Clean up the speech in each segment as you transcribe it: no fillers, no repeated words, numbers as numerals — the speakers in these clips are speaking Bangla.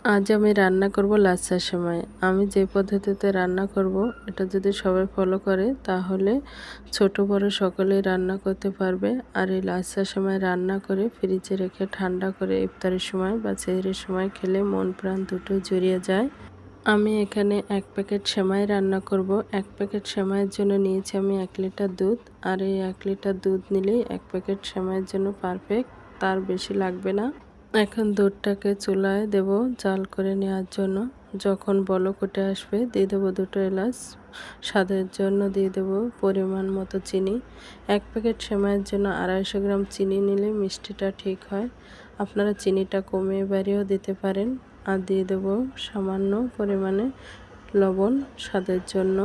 আজ আমি রান্না করব লাচ্ছা সেমাই। আমি যে পদ্ধতিতে রান্না করব এটা যদি সবাই ফলো করে তাহলে ছোট বড় সকলেই রান্না করতে পারবে। আর এই লাচ্ছা সেমাই রান্না করে ফ্রিজে রেখে ঠান্ডা করে ইফতারের সময় বা সেহরির সময় খেলে মন প্রাণ দুটোই জুড়িয়ে যায়। আমি এখানে 1 প্যাকেট সেমাই রান্না করব। 1 প্যাকেট সেমাইয়ের জন্য নিয়েছি আমি 1 লিটার দুধ। আর এই 1 লিটার দুধ নিলেই 1 প্যাকেট সেমাইয়ের জন্য পারফেক্ট, তার বেশি লাগবে না। এখন দুধটাকে চুলায় দেব জাল করে নেওয়ার জন্য। যখন বলক উঠে আসবে দিয়ে দেবো 2টো এলাচ। স্বাদের জন্য দিয়ে দেব পরিমাণ মতো চিনি। 1 প্যাকেট সেমাইয়ের জন্য 250 গ্রাম চিনি নিলে মিষ্টিটা ঠিক হয়। আপনারা চিনিটা কমিয়ে বাড়িয়েও দিতে পারেন। আর দিয়ে দেব সামান্য পরিমাণে লবণ স্বাদের জন্য।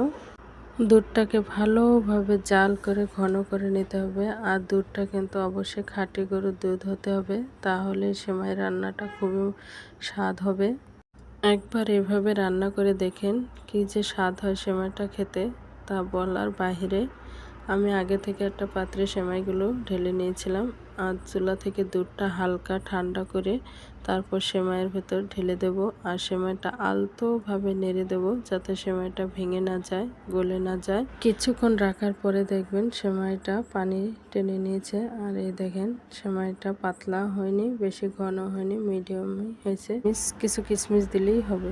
দুধটাকে ভালোভাবে জাল করে ঘন করে নিতে হবে। আর দুধটা কিন্তু অবশ্যই খাঁটি গরুর দুধ হতে হবে, তাহলে সেমাই রান্নাটা খুবই স্বাদ হবে। একবার এভাবে রান্না করে দেখেন কি যে স্বাদ হয় সেমাইটা খেতে, তা বলার বাহিরে। আমি আগে থেকে একটা পাত্রে সেমাইগুলো ঢেলে নিয়েছিলাম। আর চুলা থেকে দুধটা হালকা ঠান্ডা করে তারপর সেমাইয়ের ভেতর ঢেলে দেব। আর সেমাইটা আলতোভাবে নেড়ে দেব যাতে সেমাইটা ভেঙে না যায়, গলে না যায়। কিছুক্ষণ রাখার পরে দেখবেন সেমাইটা পানি টেনে নিয়েছে। আর এই দেখেন সেমাইটা পাতলা হয়নি, বেশি ঘন হয়নি, মিডিয়ামই হয়েছে। কিছু কিশমিশ দিলেই হবে।